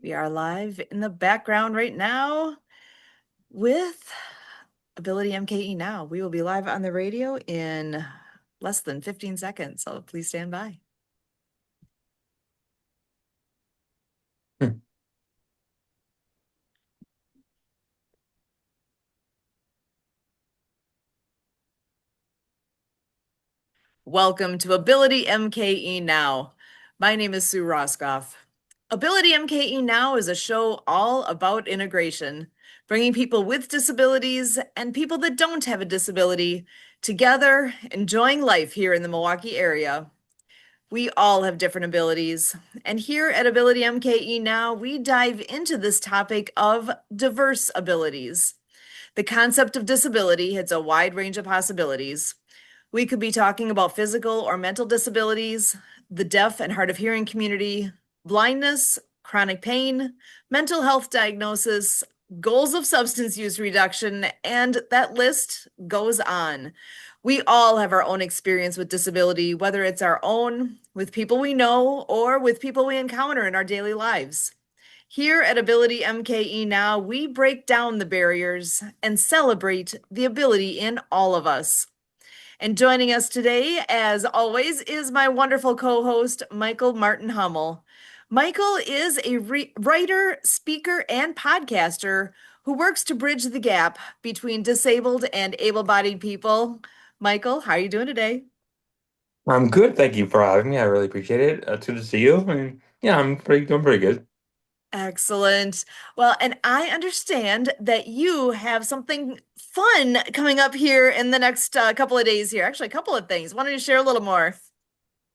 We are live in the background right now with AbilityMKE Now. We will be live on the radio in less than 15 seconds, so please stand by. Hmm. Welcome to AbilityMKE Now. My name is Sue Roskopf. AbilityMKE Now is a show all about integration, bringing people with disabilities and people that don't have a disability together, enjoying life here in the Milwaukee area. We all have different abilities. And here at AbilityMKE Now, we dive into this topic of diverse abilities. The concept of disability hits a wide range of possibilities. We could be talking about physical or mental disabilities, the deaf and hard of hearing community, blindness, chronic pain, mental health diagnosis, goals of substance use reduction, and that list goes on. We all have our own experience with disability, whether it's our own, with people we know, or with people we encounter in our daily lives. Here at AbilityMKE Now, we break down the barriers and celebrate the ability in all of us. And joining us today, as always, is my wonderful co host, Michael Martin Hummel. Michael is a writer, speaker, and podcaster who works to bridge the gap between disabled and able bodied people. Michael, how are you doing today? I'm good. Thank you for having me. I really appreciate it. It's good to see you. And yeah, doing pretty good. Excellent. Well, and I understand that you have something fun coming up here in the next couple of days here. Actually, a couple of things. Why don't you share a little more?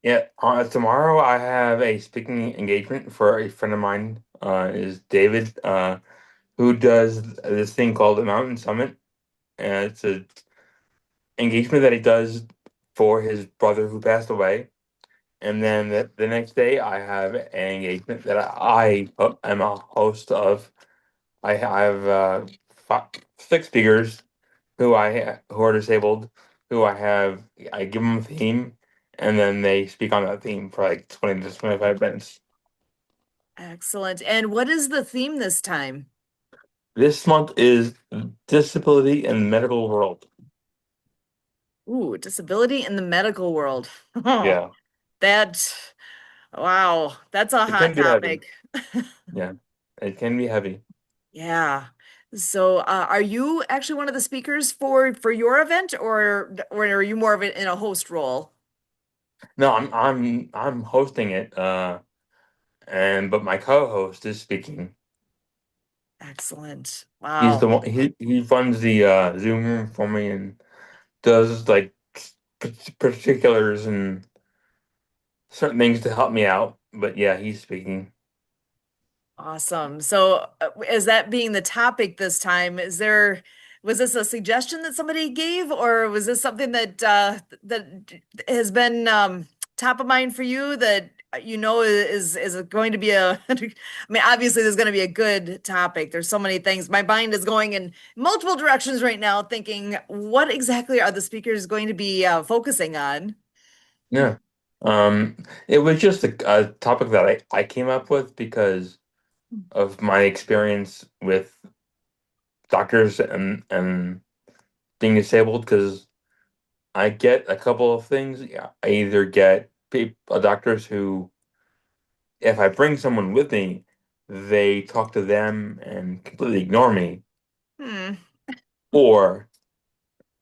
Yeah, tomorrow I have a speaking engagement for a friend of mine, is David, who does this thing called the Mountain Summit. And it's a engagement that he does for his brother who passed away. And then the next day I have an engagement that I am a host of. I have six speakers who are disabled, who I give them a theme, and then they speak on that theme for like 20 to 25 minutes. Excellent. And what is the theme this time? This month is disability in the medical world. Ooh, disability in the medical world. Oh, Yeah, that, wow, that's a it hot can be heavy. topic. Yeah, it can be heavy. Yeah. So, are you actually one of the speakers for your event, or are you more of it in a host role? No, I'm hosting it, and but my co-host is speaking. Excellent. He's Wow. the one he runs the Zoom room for me and does like particulars and certain things to help me out. But yeah, he's speaking. Awesome. So, is that being the topic this time? Was this a suggestion that somebody gave, or was this something that has been top of mind for you that you know is going to be a I mean, obviously there's going to be a good topic. There's so many things. My mind is going in multiple directions right now, thinking what exactly are the speakers going to be focusing on? Yeah. Um, it was just a topic that I came up with because of my experience with doctors and being disabled. Because I get a couple of things. Yeah, I either get people, doctors who, if I bring someone with me, they talk to them and completely ignore me, Hmm. or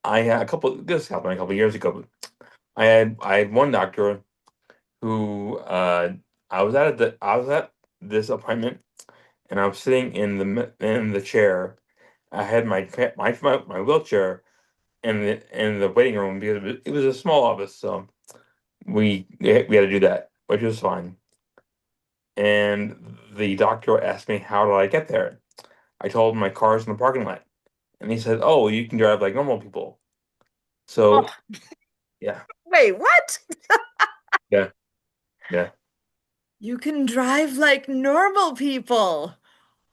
I had a couple. This happened a couple of years ago. I had one doctor who I was at this appointment and I was sitting in the chair. I had my wheelchair in the waiting room because it was a small office, so we had to do that, which was fine. And the doctor asked me how did I get there. I told him my car's in the parking lot, and he said, "Oh, you can drive like normal people." Oh, So yeah, wait, what? yeah, yeah, You can drive like normal people.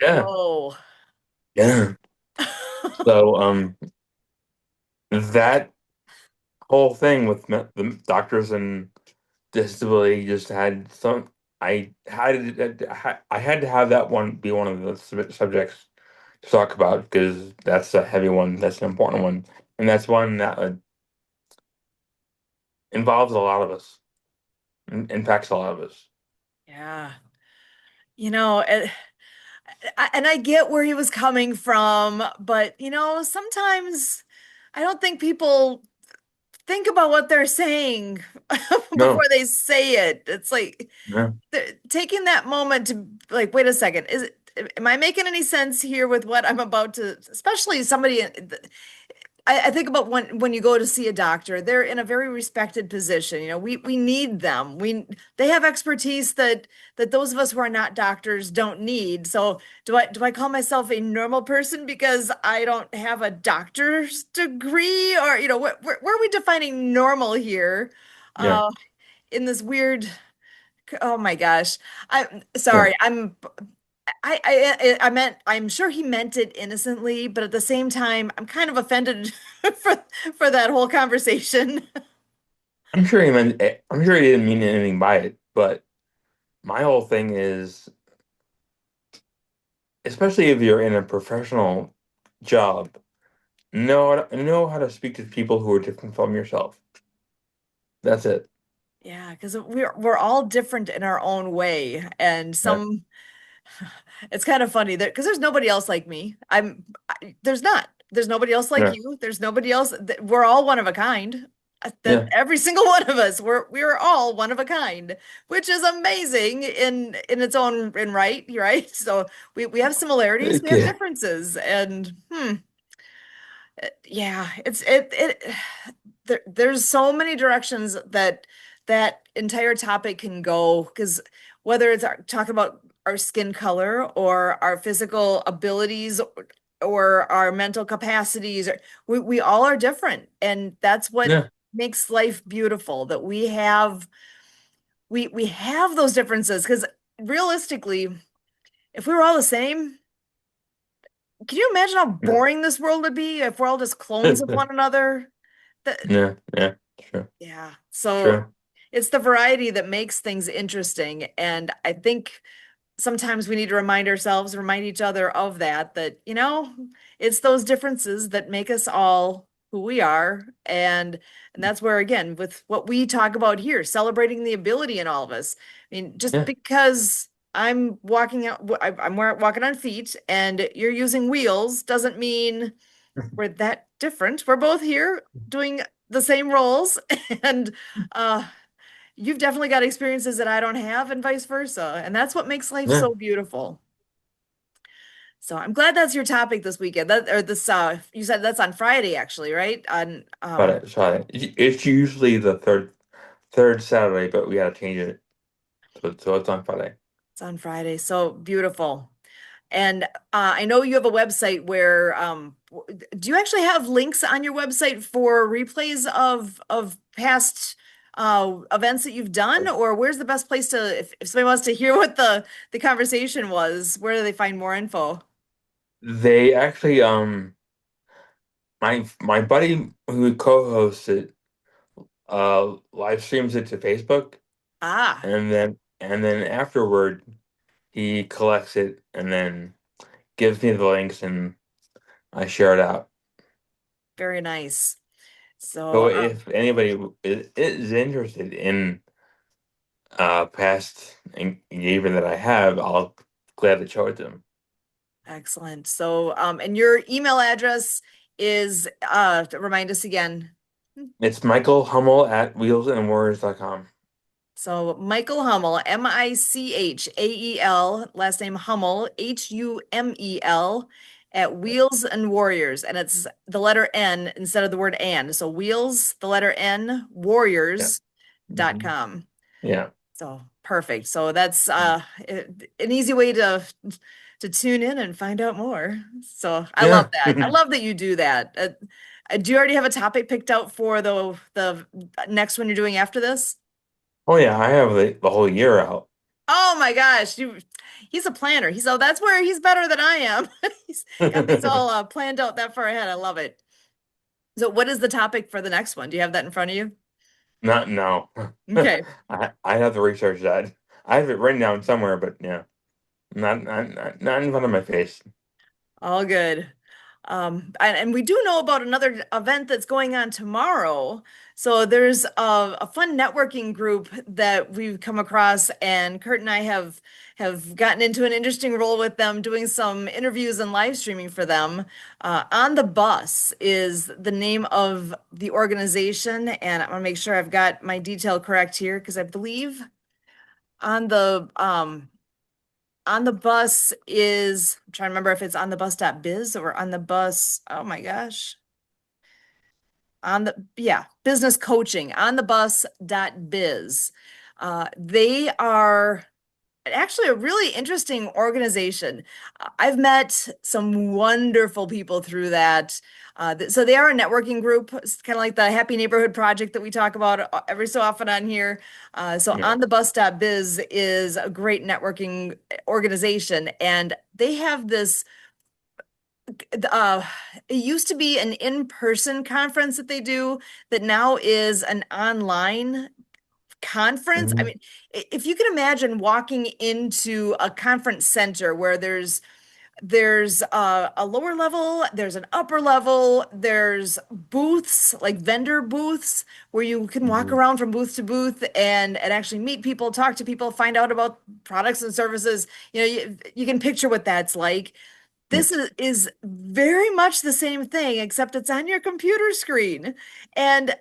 yeah, Whoa. yeah. So that whole thing with the doctors and disability just had some. I had to have that one be one of the subjects to talk about because that's a heavy one. That's an important one, and that's one that involves a lot of us, impacts a lot of us. Yeah. You know, and I get where he was coming from, but sometimes I don't think people think about what they're saying before No, they say it. It's like no, taking that moment to like, wait a second, am I making any sense here with what I'm about to, especially somebody I think about when you go to see a doctor, they're in a very respected position. We need them. They have expertise that those of us who are not doctors don't need. So do I call myself a normal person because I don't have a doctor's degree? Or where are we defining normal here? yeah, Uh in this weird, oh my gosh. I'm yeah. sorry. I meant, I'm sure he meant it innocently, but at the same time, I'm kind of offended for for that whole conversation. I'm sure he didn't mean anything by it, but my whole thing is, especially if you're in a professional job, know how to speak to people who are different from yourself. That's it. Yeah, because we're all different in our own way, and Yeah, it's kind of funny that because there's nobody else like me. There's not. There's nobody else like yeah, you. There's nobody else. We're all one of a kind. That yeah. every single one of us, we're all one of a kind, which is amazing in its own in right. So we have similarities, we have Okay. differences, and yeah, there's so many directions that that entire topic can go because whether it's talking about our skin color or our physical abilities or our mental capacities, we all are different, and that's what Yeah, makes life beautiful, that we have those differences because realistically, if we were all the same, can you imagine how yeah, boring this world would be if we're all just clones of one another? That, yeah, yeah. Sure, yeah. So sure. it's the variety that makes things interesting. And I think sometimes we need to remind ourselves, remind each other of that, it's those differences that make us all who we are. And that's where, again, with what we talk about here, celebrating the ability in all of us. I mean, just Yeah, because I'm walking out, I'm walking on feet and you're using wheels doesn't mean we're that different. We're both here doing the same roles. And uh you've definitely got experiences that I don't have and vice versa. And that's what makes life yeah. so beautiful. So I'm glad that's your topic this weekend. That or this you said that's on Friday actually, right? On Got it. It's usually the third Saturday, but we gotta change it. So it's on Friday. it's on Friday. So beautiful. And I know you have a website where do you actually have links on your website for replays of past events that you've done, or where's the best place to if somebody wants to hear what the conversation was, where do they find more info? They actually my buddy who co-hosts it live streams it to Facebook, Ah, and then afterward he collects it and then gives me the links and I share it out. very nice. So, So if anybody is interested in past engagement that I have, I'll gladly show it to them. excellent. So, and your email address is, remind us again. It's Michael Hummel at wheelsandwarriors.com. So, Michael Hummel, Michael, last name Hummel, Humel, at Wheels and Warriors. And it's the letter N instead of the word and. So, Wheels, the letter N, Yeah. Warriors dot Hmm. com. Yeah. So perfect. So that's an easy way to tune in and find out more. So I love Yeah. that. I love that you do that. Do you already have a topic picked out for the next one you're doing after this? Oh yeah, I have the whole year out. Oh my gosh, he's a planner. That's where he's better than I am. He's got things all planned out that far ahead. I love it. So what is the topic for the next one? Do you have that in front of you? Not no. Okay. I have to research that. I have it written down somewhere, but yeah, not in front of my face. All good. And we do know about another event that's going on tomorrow. So there's a fun networking group that we've come across, and Kurt and I have gotten into an interesting role with them, doing some interviews and live streaming for them. On the Bus is the name of the organization, and I want to make sure I've got my detail correct here because I believe on the bus is, I'm trying to remember if it's on the bus.biz or on the bus. Oh my gosh. Yeah, business coaching on the bus.biz. They are actually a really interesting organization. I've met some wonderful people through that. So they are a networking group. It's kind of like the Happy Neighborhood Project that we talk about every so often on here. So Yeah. on the bus.biz is a great networking organization, and they have this uh it used to be an in-person conference that they do that now is an online conference. I Hmm. mean, if you can imagine walking into a conference center where there's a lower level, there's an upper level, there's booths, like vendor booths, where you can walk Hmm. around from booth to booth and actually meet people, talk to people, find out about products and services. You can picture what that's like. Yeah. This is very much the same thing, except it's on your computer screen. And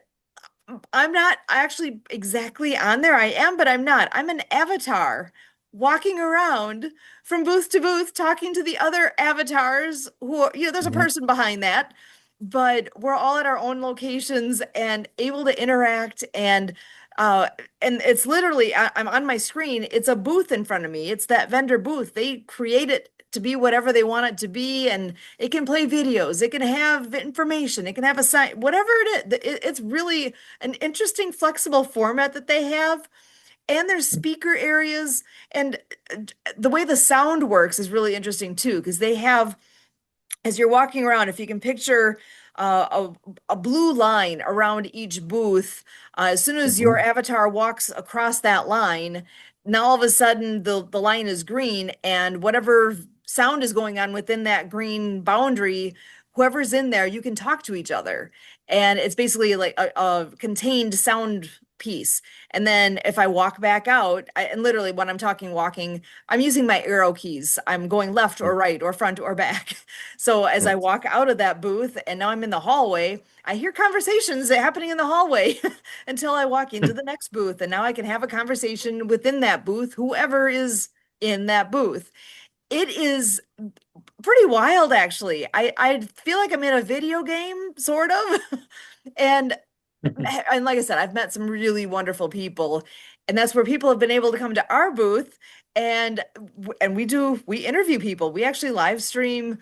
I'm not actually exactly on there. I am, but I'm not. I'm an avatar walking around from booth to booth, talking to the other avatars who are, there's a Hmm. person behind that, but we're all at our own locations and able to interact uh and it's literally I'm on my screen. It's a booth in front of me. It's that vendor booth. They create it to be whatever they want it to be, and it can play videos, it can have information, it can have a sign, whatever it is. It's really an interesting flexible format that they have, and there's speaker areas, and the way the sound works is really interesting too, because they have, as you're walking around, if you can picture a blue line around each booth, as soon as your Hmm. avatar walks across that line, now all of a sudden the line is green, and whatever sound is going on within that green boundary, whoever's in there, you can talk to each other. And it's basically like a contained sound piece. And then if I walk back out, and literally when I'm talking walking, I'm using my arrow keys. I'm going left or right or front or back. So as I walk out of that booth and now I'm in the hallway, I hear conversations happening in the hallway until I walk into the next booth. And now I can have a conversation within that booth, whoever is in that booth. It is pretty wild, actually. I feel like I'm in a video game, sort of. And and like I said, I've met some really wonderful people, and that's where people have been able to come to our booth, and we interview people. We actually live stream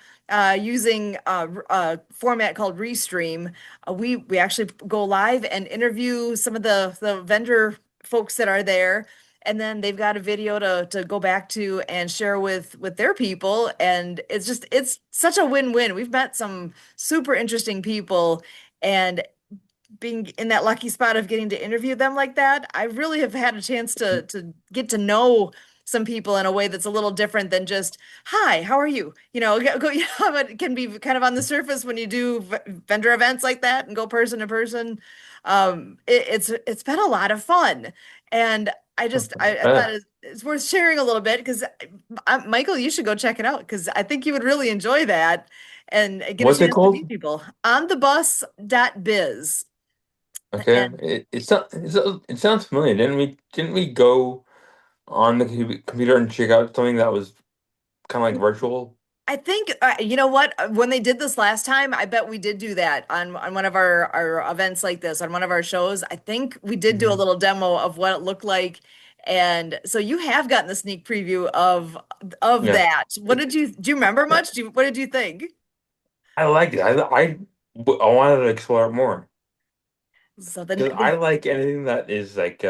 using a format called Restream. We actually go live and interview some of the vendor folks that are there, and then they've got a video to go back to and share with their people, and it's such a win-win. We've met some super interesting people, and being in that lucky spot of getting to interview them like that, I really have had a chance to get to know some people in a way that's a little different than just, hi, how are you? But it can be kind of on the surface when you do vendor events like that and go person to person. It's been a lot of fun. And I thought Uh, it's worth sharing a little bit because Michael, you should go check it out because I think you would really enjoy that and get a what's it chance to meet called? people on the bus.biz. Okay, And it sounds familiar. Didn't we go on the computer and check out something that was kind of like virtual? I think you know what? When they did this last time, I bet we did do that on one of our events like this, on one of our shows. I think we did do a Hmm. little demo of what it looked like. And so you have gotten the sneak preview of Yeah. that. Do you remember much? What did you think? I liked it. I wanted to explore it more So because I like anything that is like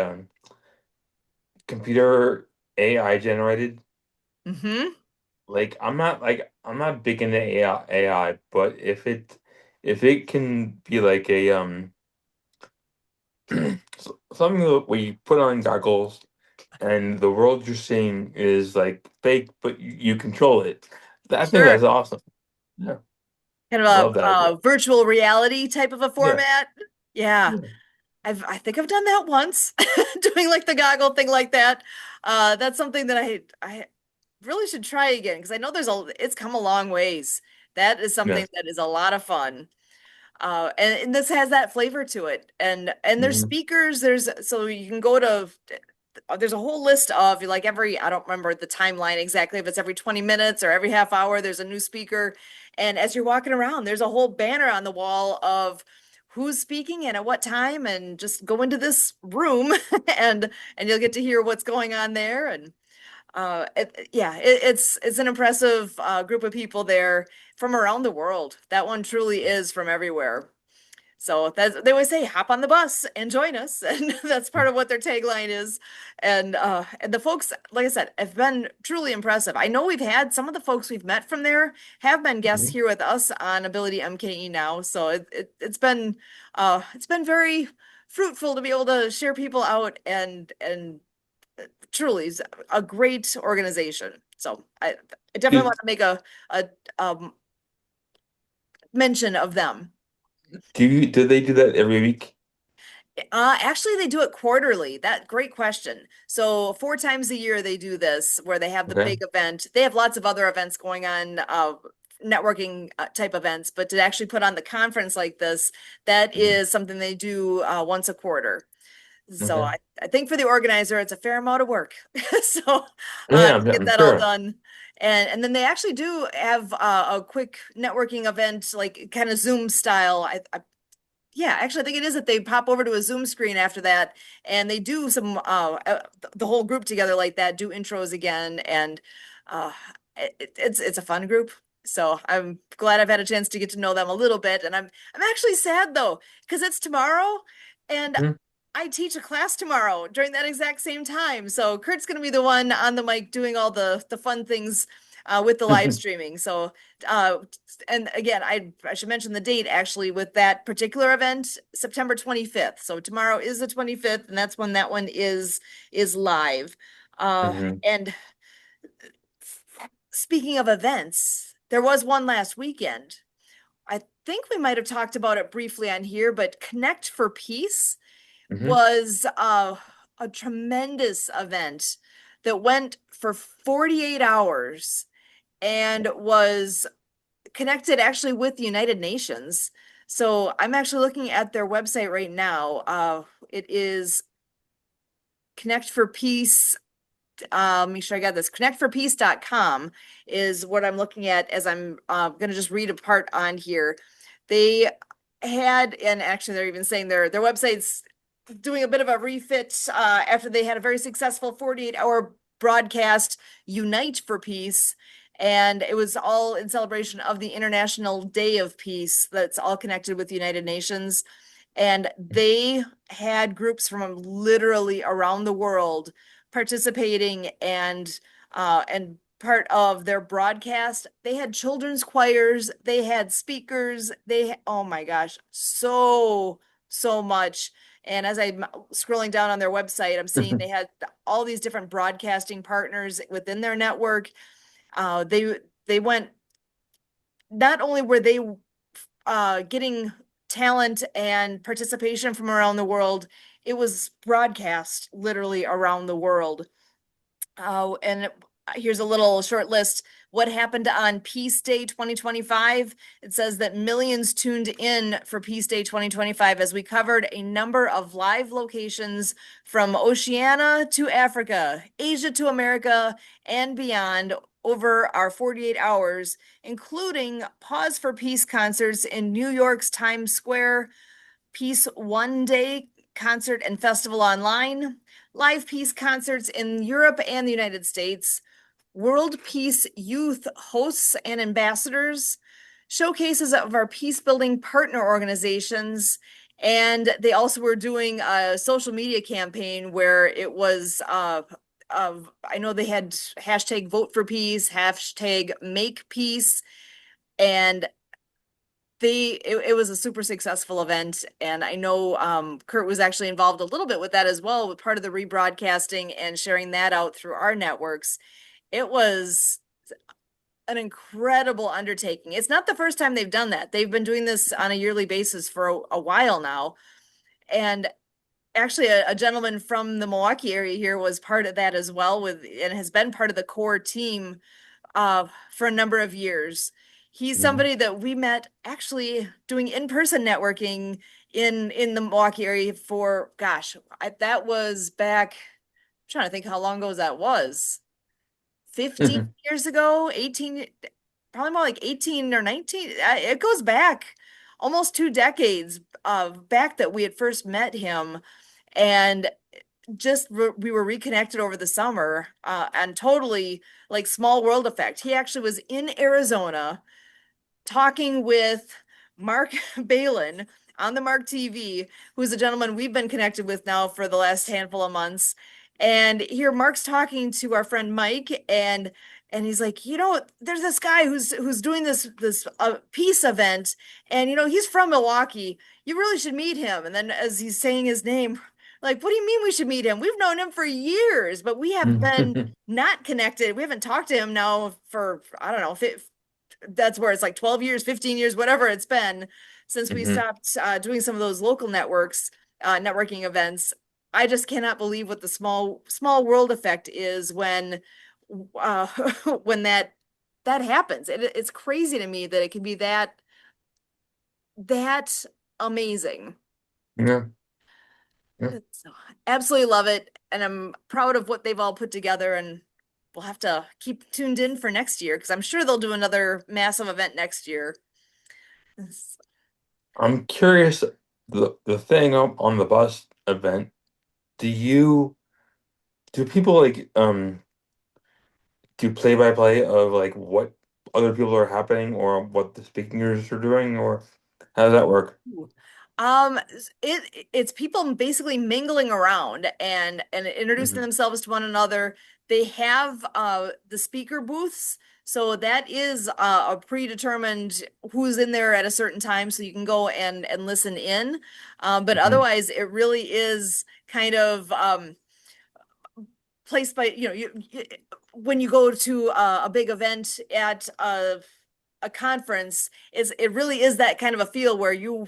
computer AI generated. hmm Like I'm not big into AI, but if it can be like a something that we put on goggles and the world you're seeing is like fake, but you control it. I think Sure. that's awesome. Yeah, Kind I of love that idea. a virtual reality type of a Yeah. format. Yeah. Yeah. I think I've done that once, doing like the goggle thing like that. That's something that I really should try again because I know it's come a long ways. That is something Yes. that is a lot of fun. And this has that flavor to it. And there's Hmm. speakers, so you can go to there's a whole list of like I don't remember the timeline exactly if it's every 20 minutes or every half hour there's a new speaker. And as you're walking around, there's a whole banner on the wall of who's speaking and at what time, and just go into this room and you'll get to hear what's going on there. And it's an impressive group of people there from around the world. That one truly is from everywhere. So they always say, hop on the bus and join us. And that's part of what their tagline is. And the folks, like I said, have been truly impressive. I know we've had some of the folks we've met from there have been guests Hmm. here with us on Ability MKE now. So it's been very fruitful to be able to share people out and truly is a great organization. So I definitely Do, want to make a um, mention of them. do they do that every week? Actually, they do it quarterly. That great question. So 4 times a year they do this, where they have the Okay. big event. They have lots of other events going on, networking type events, but to actually put on the conference like this, that Mhm. is something they do once a quarter. So Okay. I think for the organizer, it's a fair amount of work. So Yeah, to get I'm that all sure. done. And then they actually do have a quick networking event, like kind of Zoom style. Yeah, actually, I think it is that they pop over to a Zoom screen after that, and they do the whole group together like that, do intros again, and uh, it's a fun group. So I'm glad I've had a chance to get to know them a little bit, and I'm actually sad though because it's tomorrow, and Mhm. I teach a class tomorrow during that exact same time. So Kurt's going to be the one on the mic doing all the fun things with the live streaming. So uh, and again, I should mention the date actually with that particular event, September 25th. So tomorrow is the 25th, and that's when that one is live. Mhm. And speaking of events, there was one last weekend. I think we might have talked about it briefly on here, but Connect for Peace Mhm. was a tremendous event that went for 48 hours and was connected actually with the United Nations. So I'm actually looking at their website right now. It is Connect for Peace. Make sure I got this. Connectforpeace.com is what I'm looking at as I'm going to just read a part on here. They had, and actually they're even saying their website's doing a bit of a refit after they had a very successful 48-hour broadcast, Unite for Peace. And it was all in celebration of the International Day of Peace that's all connected with the United Nations. And they had groups from literally around the world participating and part of their broadcast. They had children's choirs, they had speakers, oh my gosh, so much. And as I'm scrolling down on their website, I'm seeing they had all these different broadcasting partners within their network. They went, not only were they getting talent and participation from around the world, it was broadcast literally around the world. And here's a little short list. What happened on Peace Day 2025? It says that millions tuned in for Peace Day 2025 as we covered a number of live locations from Oceania to Africa, Asia to America, and beyond over our 48 hours, including Pause for Peace concerts in New York's Times Square, Peace One Day concert and festival online, live peace concerts in Europe and the United States, World Peace Youth hosts and ambassadors, showcases of our peace building partner organizations. And they also were doing a social media campaign where it was I know they had hashtag vote for peace, hashtag make peace, and it was a super successful event, and I know Kurt was actually involved a little bit with that as well, with part of the rebroadcasting and sharing that out through our networks. It was an incredible undertaking. It's not the first time they've done that. They've been doing this on a yearly basis for a while now. And actually a gentleman from the Milwaukee area here was part of that as well with and has been part of the core team for a number of years. He's Mhm. somebody that we met actually doing in-person networking in the Milwaukee area for gosh, that was back. I'm trying to think how long ago that was. 15 Mhm. years ago, 18, probably more like 18 or 19. It goes back almost 2 decades back that we had first met him. And we were reconnected over the summer and totally like small world effect. He actually was in Arizona talking with Mark Balin on the Mark TV, who's a gentleman we've been connected with now for the last handful of months. And here Mark's talking to our friend Mike, and he's like, there's this guy who's doing this peace event, and he's from Milwaukee. You really should meet him. And then as he's saying his name, like, what do you mean we should meet him? We've known him for years, but we have been not connected. We haven't talked to him now for I don't know, that's where it's like 12 years, 15 years, whatever it's been since we Mhm. stopped doing some of those local networking events. I just cannot believe what the small world effect is uh, when that happens. It's crazy to me that it can be that amazing. Yeah. Yeah. So, absolutely love it, and I'm proud of what they've all put together. And we'll have to keep tuned in for next year because I'm sure they'll do another massive event next year. I'm curious, the thing on the bus event, do you do people like do play by play of like what other people are happening or what the speakers are doing, or how does that work? Um, it's people basically mingling around and introducing Hmm. themselves to one another. They have the speaker booths, so that is a predetermined who's in there at a certain time, so you can go and listen in. But Hmm. otherwise, it really is kind of placed by when you go to a big event at a conference, it really is that kind of a feel where you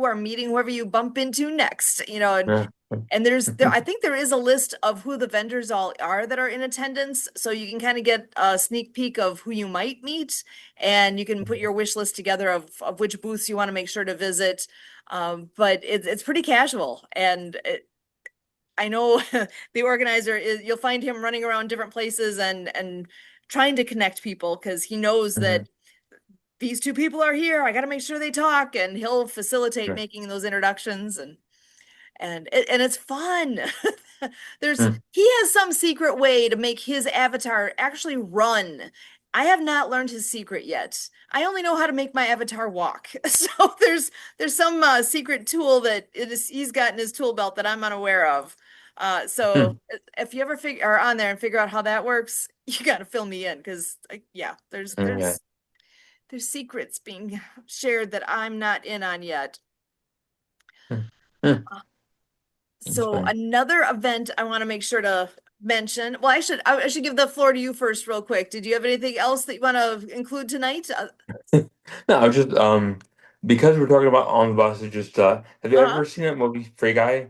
are meeting whoever you bump into next, Yeah. and there I think there is a list of who the vendors all are that are in attendance, so you can kind of get a sneak peek of who you might meet, and you can put your wish list together of which booths you want to make sure to visit. But it's pretty casual, and I know the organizer is, you'll find him running around different places and trying to connect people because he knows Hmm. that these two people are here. I got to make sure they talk, and he'll facilitate Yeah. making those introductions, and it's fun. There's Mm. he has some secret way to make his avatar actually run. I have not learned his secret yet. I only know how to make my avatar walk. So there's some secret tool that he's got in his tool belt that I'm unaware of. So Mm. if you ever are on there and figure out how that works, you got to fill me in because yeah, there's Okay. there's there's secrets being shared that I'm not in on yet. Mm. Mm. So Interesting. another event I want to make sure to mention. Well, I should give the floor to you first, real quick. Did you have anything else that you want to include tonight? No, I was just because we're talking about on the bus, it's just have you Uh, ever seen that movie Free Guy?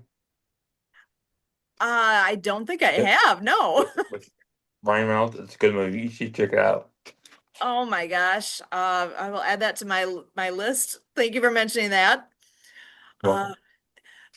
I don't think I Yep. have. No. With Ryan Reynolds? It's a good movie. You should check it out. Oh my gosh. I will add that to my list. Thank you for mentioning that. Uh, Welcome.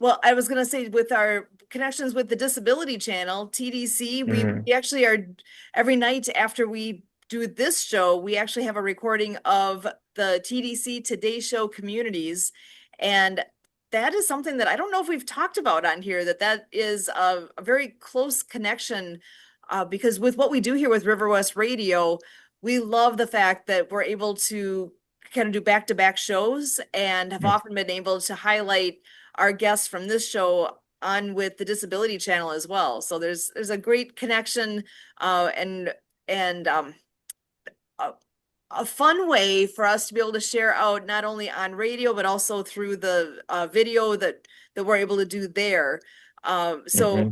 Well, I was going to say with our connections with the Disability Channel, TDC, Hmm. we actually are every night after we do this show, we actually have a recording of the TDC Today Show communities. And that is something that I don't know if we've talked about on here, that is a very close connection because with what we do here with River West Radio, we love the fact that we're able to kind of do back-to-back shows and have often been able to highlight our guests from this show on with the Disability Channel as well. So there's a great connection and uh, a fun way for us to be able to share out not only on radio but also through the video that we're able to do there. So Hmm.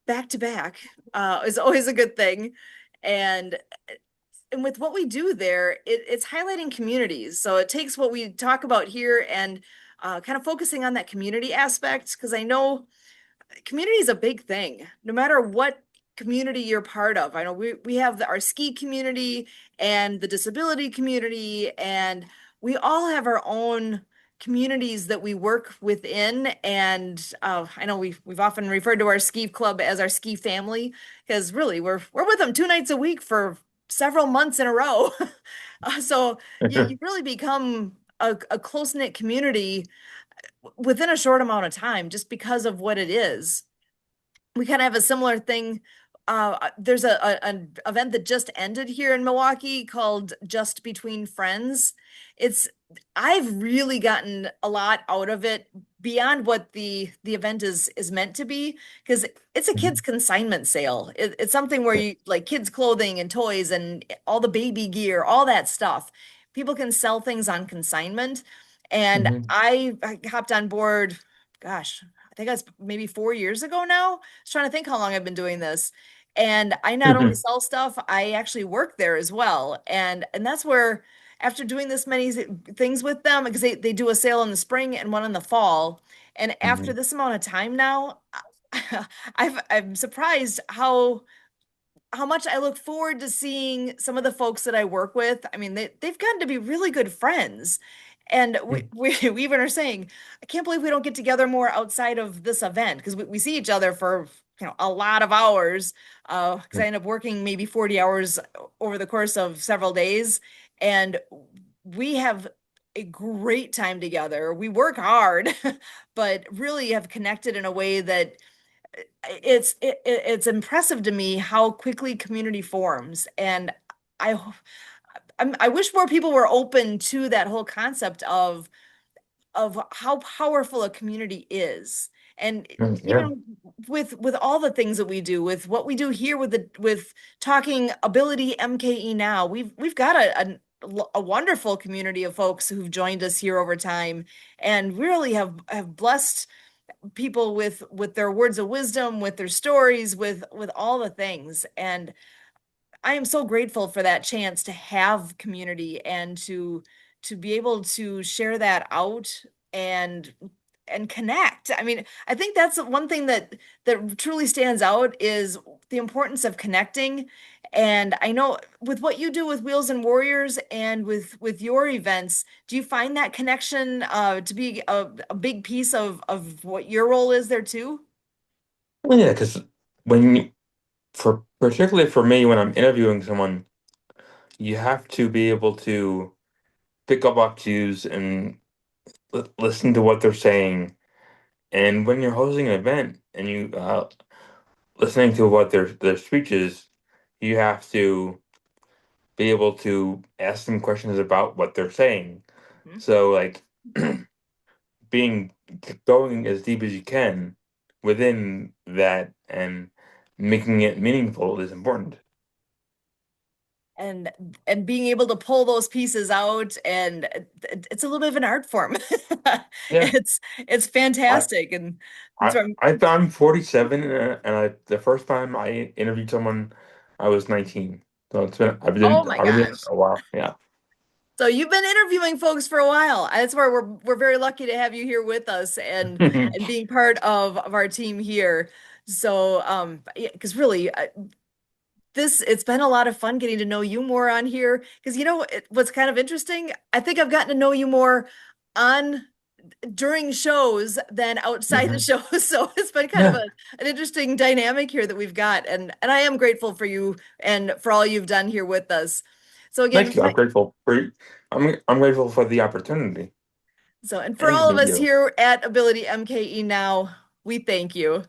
back to back is always a good thing, and with what we do there, it's highlighting communities. So it takes what we talk about here and kind of focusing on that community aspect because I know community is a big thing, no matter what community you're part of. I know we have our ski community and the disability community, and we all have our own communities that we work within. And I know we've often referred to our ski club as our ski family because really we're with them 2 nights a week for several months in a row. So you really become a close-knit community within a short amount of time just because of what it is. We kind of have a similar thing. There's an event that just ended here in Milwaukee called Just Between Friends. It's I've really gotten a lot out of it beyond what the event is meant to be because it's a kids consignment sale. It's something where you like kids clothing and toys and all the baby gear, all that stuff. People can sell things on consignment, and Hmm. I hopped on board. Gosh, I think that's maybe 4 years ago now. I was trying to think how long I've been doing this. And I not only Hmm. sell stuff, I actually work there as well. And that's where after doing this many things with them, because they do a sale in the spring and one in the fall. And after Hmm. this amount of time now, I'm surprised how much I look forward to seeing some of the folks that I work with. I mean, they've gotten to be really good friends. And we even are saying, I can't believe we don't get together more outside of this event because we see each other for, a lot of hours. Because I end up working maybe 40 hours over the course of several days. And we have a great time together. We work hard, but really have connected in a way that it's impressive to me how quickly community forms, and I I wish more people were open to that whole concept of how powerful a community is. And Yeah. even with all the things that we do, with what we do here with talking Ability MKE Now, we've got a wonderful community of folks who've joined us here over time and really have blessed people with their words of wisdom, with their stories, with all the things. And I am so grateful for that chance to have community and to be able to share that out and and connect. I mean, I think that's one thing that truly stands out is the importance of connecting. And I know with what you do with Wheels and Warriors and with your events, do you find that connection to be a big piece of what your role is there too? Well, yeah, because when for particularly for me, when I'm interviewing someone, you have to be able to pick up on cues and listen to what they're saying. And when you're hosting an event and you listening to what their speech is, you have to be able to ask them questions about what they're saying. Mhm. So like being going as deep as you can within that and making it meaningful is important. and and being able to pull those pieces out, and it's a little bit of an art form. Yeah. It's I fantastic, and that's I what I'm, I'm 47 and the first time I interviewed someone I was 19. So oh my I've been doing it gosh. a while. Yeah. So you've been interviewing folks for a while. That's where we're very lucky to have you here with us and being part of our team here. So yeah, because really this it's been a lot of fun getting to know you more on here because what's kind of interesting, I think I've gotten to know you more on during shows than outside the Hmm. shows. So it's been kind of Yeah. an interesting dynamic here that we've got, and I am grateful for you and for all you've done here with us. So Thank again, you. I'm grateful for I'm grateful for the opportunity and for and to all of meet us you. here at Ability MKE Now, we thank you.